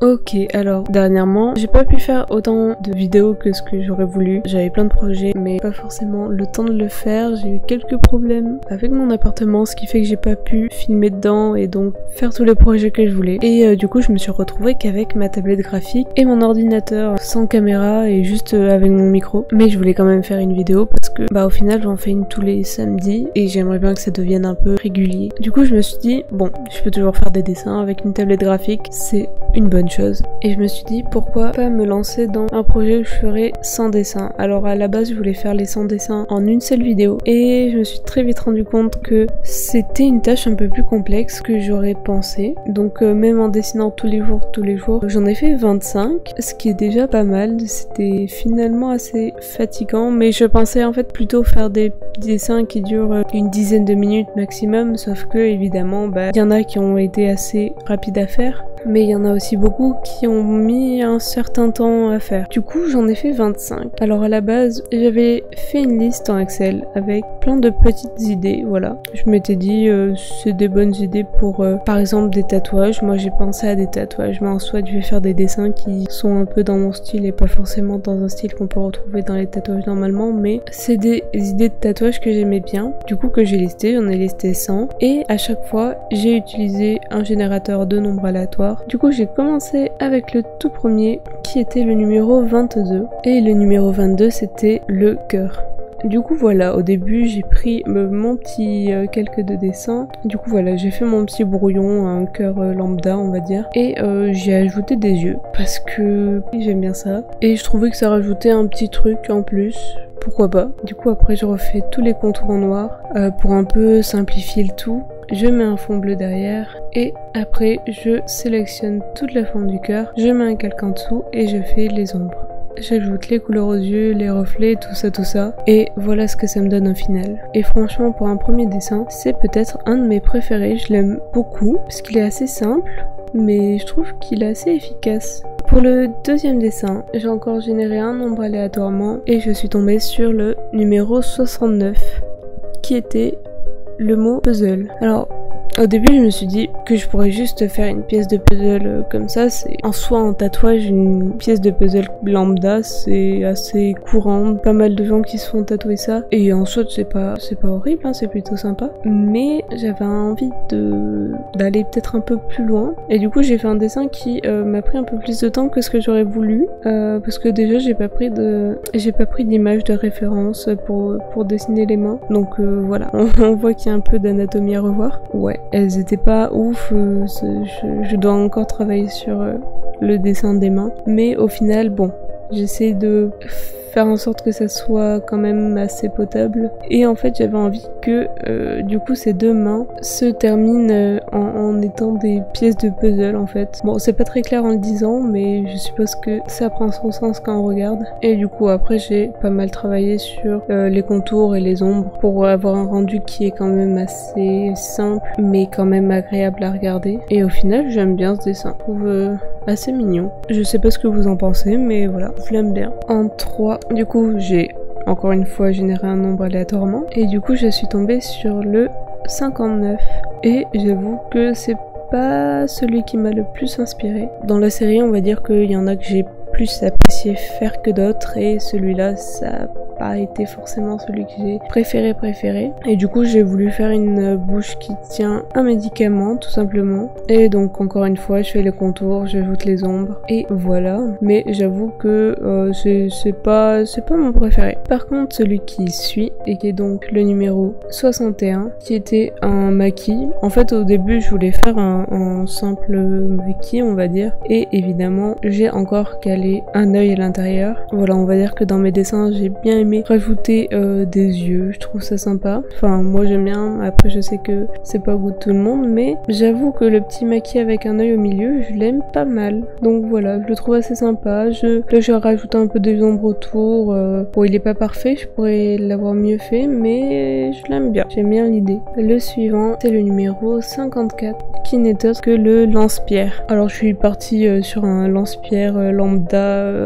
Ok, alors dernièrement, j'ai pas pu faire autant de vidéos que ce que j'aurais voulu. J'avais plein de projets, mais pas forcément le temps de le faire. J'ai eu quelques problèmes avec mon appartement, ce qui fait que j'ai pas pu filmer dedans et donc faire tous les projets que je voulais. Et du coup, je me suis retrouvée qu'avec ma tablette graphique et mon ordinateur sans caméra et juste avec mon micro. Mais je voulais quand même faire une vidéo parce que au final, j'en fais une tous les samedis et j'aimerais bien que ça devienne un peu régulier. Du coup, je me suis dit, bon, je peux toujours faire des dessins avec une tablette graphique, c'est une bonne chose. Et je me suis dit pourquoi pas me lancer dans un projet où je ferais 100 dessins. Alors à la base je voulais faire les 100 dessins en une seule vidéo et je me suis très vite rendu compte que c'était une tâche un peu plus complexe que j'aurais pensé. Donc même en dessinant tous les jours, j'en ai fait 25, ce qui est déjà pas mal. C'était finalement assez fatigant, mais je pensais en fait plutôt faire des dessins qui durent une dizaine de minutes maximum, sauf que évidemment il y en a qui ont été assez rapides à faire, mais il y en a aussi beaucoup qui ont mis un certain temps à faire. Du coup, j'en ai fait 25. Alors à la base, j'avais fait une liste en Excel avec plein de petites idées, voilà. Je m'étais dit, c'est des bonnes idées pour, par exemple, des tatouages. Moi, j'ai pensé à des tatouages, mais en soi, je vais faire des dessins qui sont un peu dans mon style et pas forcément dans un style qu'on peut retrouver dans les tatouages normalement, mais c'est des idées de tatouages que j'aimais bien. Du coup, que j'ai listé, j'en ai listé 100. Et à chaque fois, j'ai utilisé un générateur de nombres aléatoires. Du coup, j'ai commencé avec le tout premier qui était le numéro 22 et le numéro 22 c'était le cœur. Du coup voilà, au début j'ai pris mon petit calque de dessin. Du coup voilà, j'ai fait mon petit brouillon, un cœur lambda on va dire. Et j'ai ajouté des yeux parce que j'aime bien ça. Et je trouvais que ça rajoutait un petit truc en plus. Pourquoi pas. Du coup après je refais tous les contours en noir pour un peu simplifier le tout. Je mets un fond bleu derrière et après je sélectionne toute la forme du cœur, je mets un calque en dessous et je fais les ombres. J'ajoute les couleurs aux yeux, les reflets, tout ça et voilà ce que ça me donne au final. Et franchement pour un premier dessin, c'est peut-être un de mes préférés, je l'aime beaucoup parce qu'il est assez simple mais je trouve qu'il est assez efficace. Pour le deuxième dessin, j'ai encore généré un nombre aléatoirement et je suis tombée sur le numéro 69 qui était le mot puzzle. Alors au début je me suis dit que je pourrais juste faire une pièce de puzzle comme ça, c'est en soi en tatouage une pièce de puzzle lambda, c'est assez courant, pas mal de gens qui se font tatouer ça et en soi c'est pas horrible, hein, c'est plutôt sympa, mais j'avais envie d'aller peut-être un peu plus loin et du coup j'ai fait un dessin qui m'a pris un peu plus de temps que ce que j'aurais voulu parce que déjà j'ai pas pris d'image de référence pour dessiner les mains, donc voilà, on voit qu'il y a un peu d'anatomie à revoir. Ouais, elles étaient pas ouf, je dois encore travailler sur le dessin des mains, mais au final bon, j'essaie de faire en sorte que ça soit quand même assez potable et en fait j'avais envie que du coup ces deux mains se terminent en étant des pièces de puzzle en fait. Bon c'est pas très clair en le disant mais je suppose que ça prend son sens quand on regarde et du coup après j'ai pas mal travaillé sur les contours et les ombres pour avoir un rendu qui est quand même assez simple mais quand même agréable à regarder et au final j'aime bien ce dessin, je trouve assez mignon. Je sais pas ce que vous en pensez mais voilà, je l'aime bien. En 3, du coup j'ai encore une fois généré un nombre aléatoirement et du coup je suis tombée sur le 59 et j'avoue que c'est pas celui qui m'a le plus inspiré. Dans la série on va dire qu'il y en a que j'ai plus apprécié faire que d'autres et celui-là ça a pas été forcément celui que j'ai préféré et du coup j'ai voulu faire une bouche qui tient un médicament tout simplement et donc encore une fois je fais les contours, j'ajoute les ombres et voilà, mais j'avoue que c'est pas mon préféré. Par contre celui qui suit et qui est donc le numéro 61 qui était un maquis, en fait au début je voulais faire un simple maquis on va dire et évidemment j'ai encore calé un œil à l'intérieur. Voilà, on va dire que dans mes dessins j'ai bien aimé rajouter des yeux, je trouve ça sympa. Enfin moi j'aime bien, après je sais que c'est pas au goût de tout le monde mais j'avoue que le petit maquis avec un œil au milieu je l'aime pas mal. Donc voilà, je le trouve assez sympa. Là je rajoute un peu des ombres autour. Bon il est pas parfait, je pourrais l'avoir mieux fait mais je l'aime bien, j'aime bien l'idée. Le suivant c'est le numéro 54 qui n'est autre que le lance-pierre. Alors je suis partie sur un lance-pierre lambda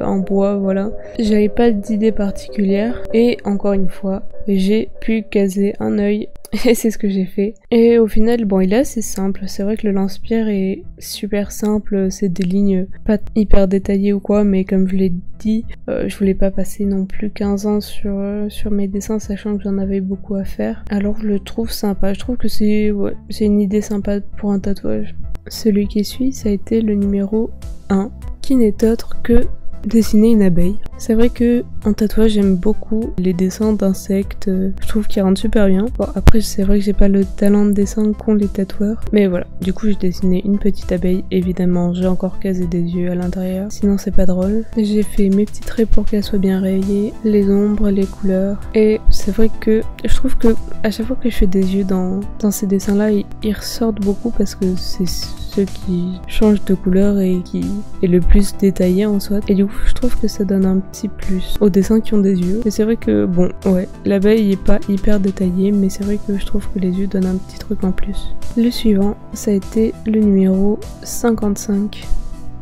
en bois, voilà. J'avais pas d'idée particulière et encore une fois j'ai pu caser un œil Et c'est ce que j'ai fait. Et au final, bon, il est assez simple. C'est vrai que le lance-pierre est super simple. C'est des lignes pas hyper détaillées ou quoi, mais comme je l'ai dit, je voulais pas passer non plus 15 ans sur mes dessins, sachant que j'en avais beaucoup à faire. Alors je le trouve sympa. Je trouve que c'est une idée sympa pour un tatouage. Celui qui suit, ça a été le numéro 1, qui n'est autre que dessiner une abeille. C'est vrai que en tatouage j'aime beaucoup les dessins d'insectes, je trouve qu'ils rendent super bien. Bon après c'est vrai que j'ai pas le talent de dessin qu'ont les tatoueurs, mais voilà, du coup j'ai dessiné une petite abeille, évidemment j'ai encore casé des yeux à l'intérieur, sinon c'est pas drôle. J'ai fait mes petits traits pour qu'elle soit bien rayée, les ombres, les couleurs, et c'est vrai que je trouve que à chaque fois que je fais des yeux dans ces dessins là, ils ressortent beaucoup parce que c'est ceux qui changent de couleur et qui est le plus détaillé en soi. Et du coup, je trouve que ça donne un petit plus aux dessins qui ont des yeux. Et c'est vrai que, bon, ouais, l'abeille est pas hyper détaillée, mais c'est vrai que je trouve que les yeux donnent un petit truc en plus. Le suivant, ça a été le numéro 55,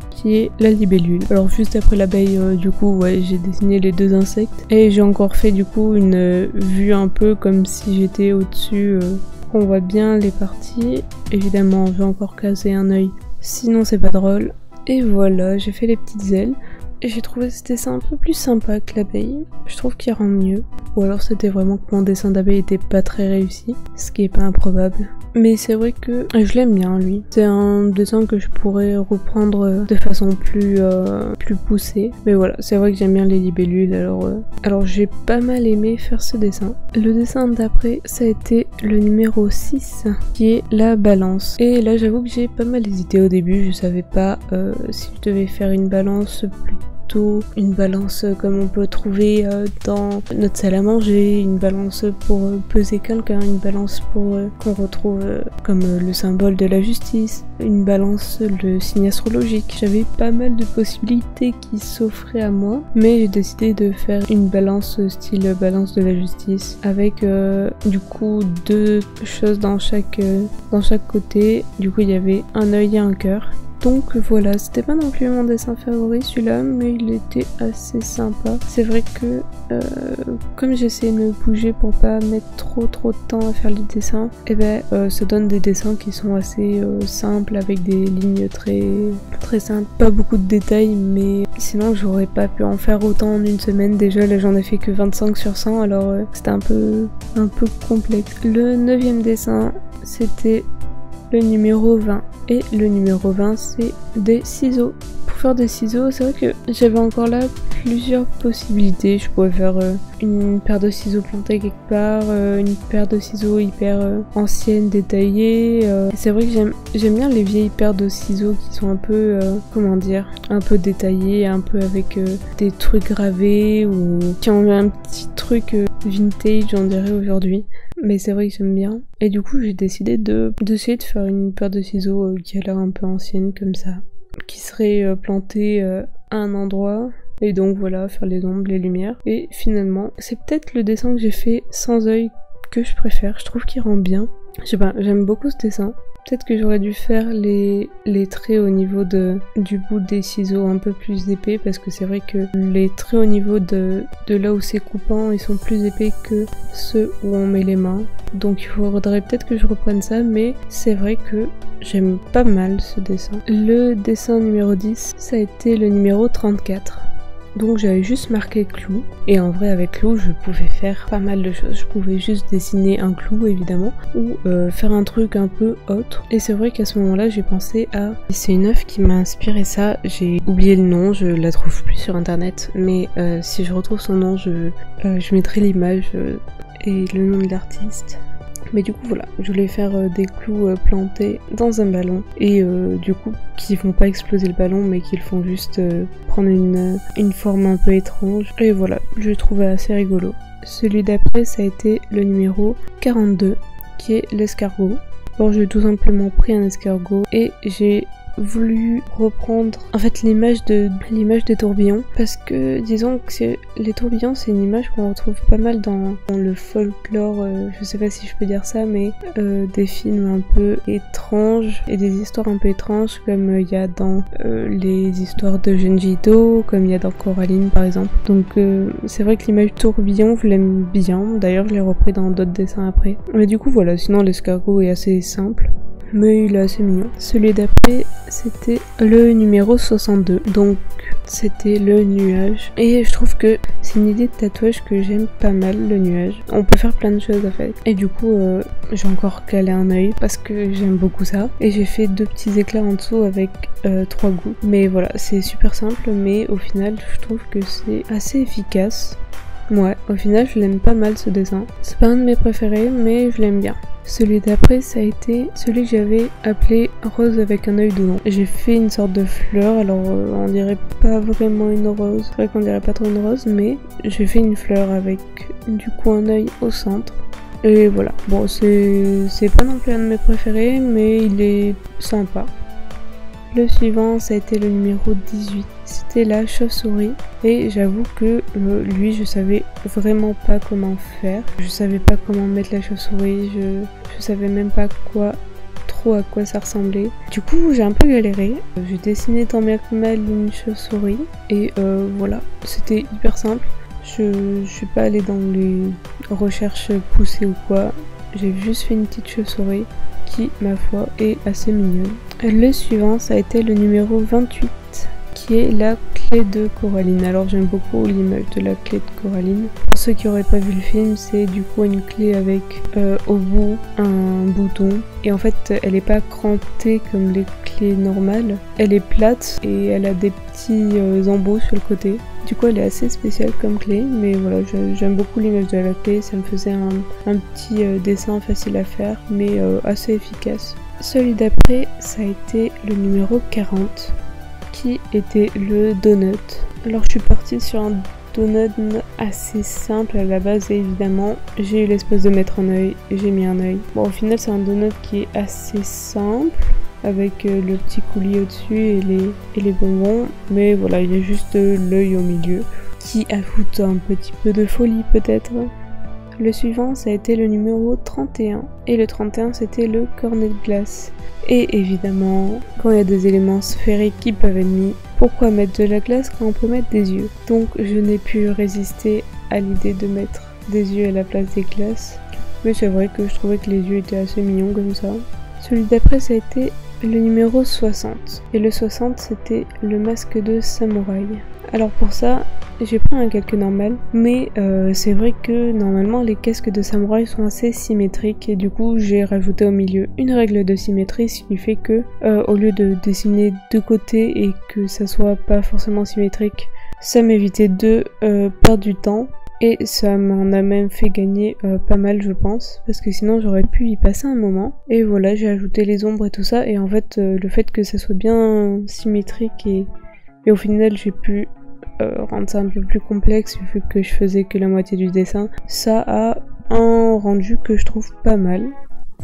qui est la libellule. Alors juste après l'abeille, du coup, ouais, j'ai dessiné les deux insectes. Et j'ai encore fait, du coup, une vue un peu comme si j'étais au-dessus... On voit bien les parties. Évidemment, je vais encore caser un œil, sinon c'est pas drôle. Et voilà, j'ai fait les petites ailes. Et j'ai trouvé ce dessin un peu plus sympa que l'abeille. Je trouve qu'il rend mieux. Ou alors c'était vraiment que mon dessin d'abeille était pas très réussi, ce qui est pas improbable. Mais c'est vrai que je l'aime bien lui. C'est un dessin que je pourrais reprendre de façon plus poussée. Mais voilà, c'est vrai que j'aime bien les libellules, alors j'ai pas mal aimé faire ce dessin. Le dessin d'après, ça a été le numéro 6, qui est la balance. Et là j'avoue que j'ai pas mal hésité au début, je savais pas si je devais faire une balance une balance comme on peut trouver dans notre salle à manger, une balance pour peser quelqu'un, une balance pour qu'on retrouve comme le symbole de la justice, une balance, le signe astrologique. J'avais pas mal de possibilités qui s'offraient à moi, mais j'ai décidé de faire une balance style balance de la justice avec du coup deux choses dans chaque côté. Du coup il y avait un œil et un cœur. Donc voilà, c'était pas non plus mon dessin favori celui-là, mais il était assez sympa. C'est vrai que comme j'essaie de me bouger pour pas mettre trop de temps à faire les dessins, et ben ça donne des dessins qui sont assez simples avec des lignes très simples. Pas beaucoup de détails, mais sinon j'aurais pas pu en faire autant en une semaine. Déjà là j'en ai fait que 25 sur 100, alors c'était un peu complexe. Le 9e dessin, c'était le numéro 20. Et le numéro 20, c'est des ciseaux. Pour faire des ciseaux, c'est vrai que j'avais encore là plusieurs possibilités. Je pourrais faire une paire de ciseaux plantés quelque part, une paire de ciseaux hyper anciennes, détaillées. C'est vrai que j'aime bien les vieilles paires de ciseaux qui sont un peu, comment dire, un peu détaillées, un peu avec des trucs gravés ou qui ont un petit truc vintage, on dirait aujourd'hui. Mais c'est vrai que j'aime bien. Et du coup, j'ai décidé d'essayer de faire une paire de ciseaux qui a l'air un peu ancienne comme ça, qui serait plantée à un endroit. Et donc voilà, faire les ombres, les lumières. Et finalement, c'est peut-être le dessin que j'ai fait sans œil que je préfère. Je trouve qu'il rend bien. Je sais pas, j'aime beaucoup ce dessin. Peut-être que j'aurais dû faire les traits au niveau du bout des ciseaux un peu plus épais, parce que c'est vrai que les traits au niveau de là où c'est coupant, ils sont plus épais que ceux où on met les mains. Donc il faudrait peut-être que je reprenne ça, mais c'est vrai que j'aime pas mal ce dessin. Le dessin numéro 10, ça a été le numéro 34. Donc j'avais juste marqué clou, et en vrai avec clou je pouvais faire pas mal de choses. Je pouvais juste dessiner un clou évidemment, ou faire un truc un peu autre. Et c'est vrai qu'à ce moment là j'ai pensé à... C'est une œuvre qui m'a inspiré ça, j'ai oublié le nom, je la trouve plus sur internet, mais si je retrouve son nom je mettrai l'image et le nom de l'artiste. Mais du coup voilà, je voulais faire des clous plantés dans un ballon et du coup qui font pas exploser le ballon mais qui le font juste prendre une forme un peu étrange. Et voilà, je le trouvais assez rigolo. Celui d'après ça a été le numéro 42 qui est l'escargot. Alors j'ai tout simplement pris un escargot et j'ai voulu reprendre en fait l'image des tourbillons, parce que disons que les tourbillons c'est une image qu'on retrouve pas mal dans le folklore, je sais pas si je peux dire ça, mais des films un peu étranges et des histoires un peu étranges, comme il y a dans les histoires de Junji Ito, comme il y a dans Coraline par exemple. Donc c'est vrai que l'image tourbillon je l'aime bien, d'ailleurs je l'ai repris dans d'autres dessins après. Mais du coup voilà, sinon l'escargot est assez simple, mais il est assez mignon. Celui d'après, c'était le numéro 62, donc c'était le nuage. Et je trouve que c'est une idée de tatouage que j'aime pas mal, le nuage. On peut faire plein de choses en fait. Et du coup, j'ai encore calé un œil parce que j'aime beaucoup ça. Et j'ai fait 2 petits éclairs en dessous avec 3 gouttes. Mais voilà, c'est super simple, mais au final, je trouve que c'est assez efficace. Ouais, au final, je l'aime pas mal ce dessin. C'est pas un de mes préférés, mais je l'aime bien. Celui d'après, ça a été celui que j'avais appelé rose avec un œil dedans. J'ai fait une sorte de fleur, alors on dirait pas vraiment une rose. C'est vrai qu'on dirait pas trop une rose, mais j'ai fait une fleur avec du coup un œil au centre. Et voilà, bon c'est pas non plus un de mes préférés, mais il est sympa. Le suivant, ça a été le numéro 18. C'était la chauve-souris. Et j'avoue que lui, je savais vraiment pas comment faire. Je savais pas comment mettre la chauve-souris. Je savais même pas trop à quoi ça ressemblait. Du coup, j'ai un peu galéré. J'ai dessiné tant bien que mal une chauve-souris. Et voilà, c'était hyper simple. Je suis pas allée dans les recherches poussées ou quoi. J'ai juste fait une petite chauve-souris qui, ma foi, est assez mignonne. Le suivant, ça a été le numéro 28, qui est la clé de Coraline. Alors j'aime beaucoup l'image de la clé de Coraline. Pour ceux qui n'auraient pas vu le film, c'est du coup une clé avec au bout un bouton. Et en fait, elle n'est pas crantée comme les clés normales. Elle est plate et elle a des petits embouts sur le côté. Du coup, elle est assez spéciale comme clé, mais voilà, j'aime beaucoup l'image de la clé. Ça me faisait un petit dessin facile à faire, mais assez efficace. Celui d'après, ça a été le numéro 40, qui était le donut. Alors je suis partie sur un donut assez simple à la base, et évidemment j'ai eu l'espace de mettre un œil, j'ai mis un œil. Bon, au final c'est un donut qui est assez simple, avec le petit coulis au-dessus et les bonbons, mais voilà, il y a juste l'œil au milieu, qui ajoute un petit peu de folie peut-être. Le suivant, ça a été le numéro 31. Et le 31, c'était le cornet de glace. Et évidemment, quand il y a des éléments sphériques qui peuvent être mis, pourquoi mettre de la glace quand on peut mettre des yeux? Donc je n'ai pu résister à l'idée de mettre des yeux à la place des glaces. Mais c'est vrai que je trouvais que les yeux étaient assez mignons comme ça. Celui d'après, ça a été le numéro 60. Et le 60, c'était le masque de samouraï. Alors pour ça, j'ai pris un calque normal, mais c'est vrai que normalement les casques de samouraï sont assez symétriques, et du coup j'ai rajouté au milieu une règle de symétrie, ce qui fait que au lieu de dessiner de côté et que ça soit pas forcément symétrique, ça m'évitait de perdre du temps. Et ça m'en a même fait gagner pas mal, je pense, parce que sinon j'aurais pu y passer un moment. Et voilà, j'ai ajouté les ombres et tout ça, et en fait le fait que ça soit bien symétrique et au final j'ai pu rendre ça un peu plus complexe vu que je faisais que la moitié du dessin, ça a un rendu que je trouve pas mal.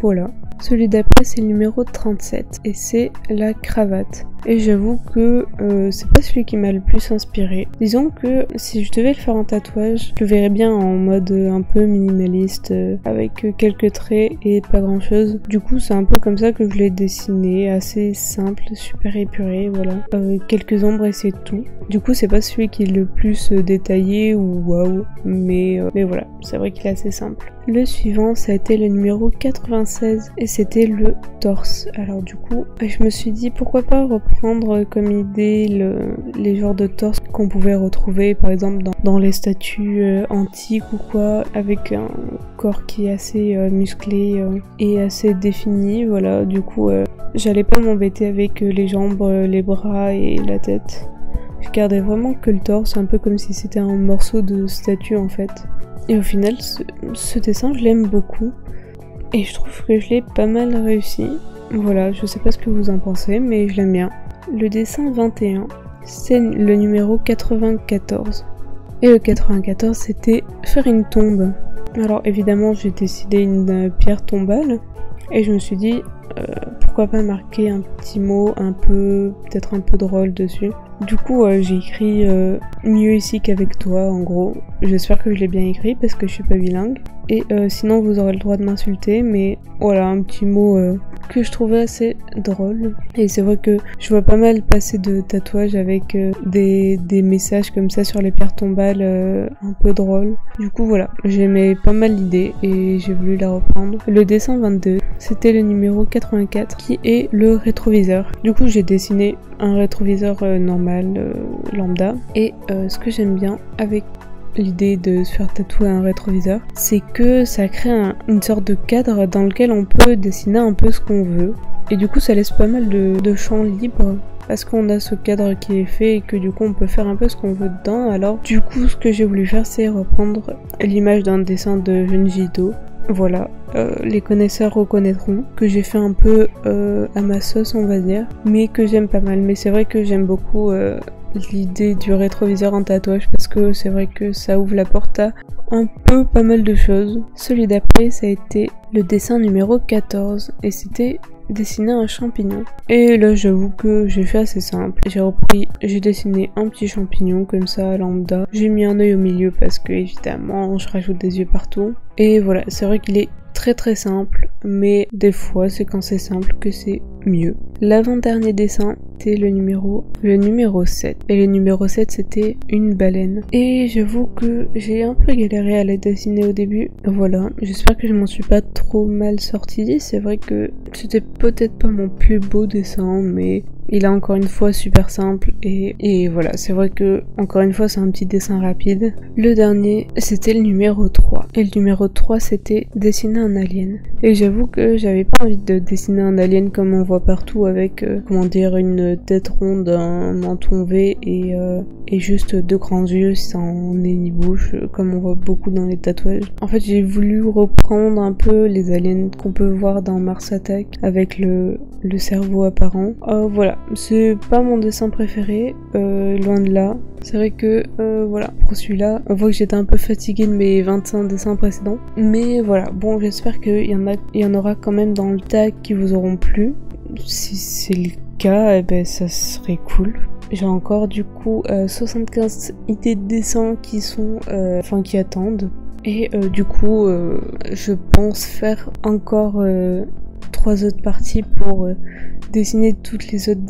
Voilà. Celui d'après, c'est le numéro 37 et c'est la cravate. Et j'avoue que c'est pas celui qui m'a le plus inspiré. Disons que si je devais le faire en tatouage, je le verrais bien en mode un peu minimaliste, avec quelques traits et pas grand chose. Du coup, c'est un peu comme ça que je l'ai dessiné, assez simple, super épuré, voilà. Quelques ombres et c'est tout. Du coup, c'est pas celui qui est le plus détaillé ou waouh, mais voilà, c'est vrai qu'il est assez simple. Le suivant, ça a été le numéro 96 et c'était le torse. Alors du coup, je me suis dit pourquoi pas reprendre comme idée les genres de torse qu'on pouvait retrouver par exemple dans les statues antiques ou quoi, avec un corps qui est assez musclé et assez défini. Voilà, du coup, j'allais pas m'embêter avec les jambes, les bras et la tête. Je gardais vraiment que le torse, un peu comme si c'était un morceau de statue en fait. Et au final, ce dessin, je l'aime beaucoup. Et je trouve que je l'ai pas mal réussi. Voilà, je sais pas ce que vous en pensez, mais je l'aime bien. Le dessin 21, c'est le numéro 94. Et le 94, c'était faire une tombe. Alors évidemment, j'ai décidé une pierre tombale. Et je me suis dit, pourquoi pas marquer un petit mot un peu, peut-être un peu drôle dessus. Du coup, j'ai écrit mieux ici qu'avec toi, en gros. J'espère que je l'ai bien écrit parce que je suis pas bilingue. Et sinon, vous aurez le droit de m'insulter, mais voilà, un petit mot que je trouvais assez drôle. Et c'est vrai que je vois pas mal passer de tatouages avec des messages comme ça sur les pierres tombales un peu drôles. Du coup, voilà, j'aimais pas mal l'idée et j'ai voulu la reprendre. Le dessin 22, c'était le numéro 84 qui est le rétroviseur. Du coup, j'ai dessiné un rétroviseur normal, lambda. Et ce que j'aime bien avec l'idée de se faire tatouer un rétroviseur, c'est que ça crée une sorte de cadre dans lequel on peut dessiner un peu ce qu'on veut. Et du coup, ça laisse pas mal de champ libre parce qu'on a ce cadre qui est fait et que du coup on peut faire un peu ce qu'on veut dedans. Alors du coup, ce que j'ai voulu faire, c'est reprendre l'image d'un dessin de Junji Ito. Voilà, les connaisseurs reconnaîtront que j'ai fait un peu à ma sauce, on va dire, mais que j'aime pas mal. Mais c'est vrai que j'aime beaucoup l'idée du rétroviseur en tatouage parce que c'est vrai que ça ouvre la porte à un peu pas mal de choses. Celui d'après, ça a été le dessin numéro 14 et c'était dessiner un champignon. Et là, j'avoue que j'ai fait assez simple. J'ai dessiné un petit champignon comme ça, lambda. J'ai mis un œil au milieu parce que évidemment, je rajoute des yeux partout. Et voilà, c'est vrai qu'il est très simple, mais des fois, c'est quand c'est simple que c'est mieux. L'avant-dernier dessin, c'était le numéro 7. Et le numéro 7, c'était une baleine. Et j'avoue que j'ai un peu galéré à la dessiner au début. Voilà, j'espère que je m'en suis pas trop mal sortie. C'est vrai que c'était peut-être pas mon plus beau dessin, mais il est encore une fois super simple et voilà, c'est vrai que encore une fois c'est un petit dessin rapide. Le dernier, c'était le numéro 3. Et le numéro 3, c'était dessiner un alien. Et j'avoue que j'avais pas envie de dessiner un alien comme on voit partout avec, comment dire, une tête ronde, un menton V et juste deux grands yeux sans nez ni bouche, comme on voit beaucoup dans les tatouages. En fait, j'ai voulu reprendre un peu les aliens qu'on peut voir dans Mars Attack avec le cerveau apparent. Voilà, c'est pas mon dessin préféré, loin de là. C'est vrai que, voilà, pour celui-là, on voit que j'étais un peu fatiguée de mes 25 dessins précédents. Mais voilà, bon, j'espère qu'il y en aura quand même dans le tag qui vous auront plu. Si c'est le cas, eh ben, ça serait cool. J'ai encore du coup 75 idées de dessins qui sont, qui attendent. Et du coup, je pense faire encore 3 autres parties pour dessiner toutes les autres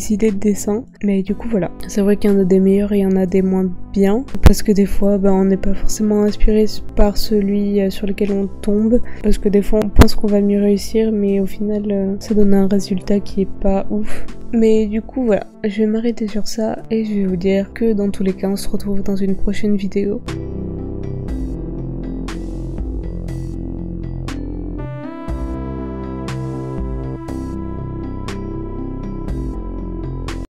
idées de dessin. Mais du coup voilà, c'est vrai qu'il y en a des meilleurs et il y en a des moins bien, parce que des fois on n'est pas forcément inspiré par celui sur lequel on tombe, parce que des fois on pense qu'on va mieux réussir mais au final ça donne un résultat qui est pas ouf. Mais du coup voilà, je vais m'arrêter sur ça et je vais vous dire que dans tous les cas on se retrouve dans une prochaine vidéo.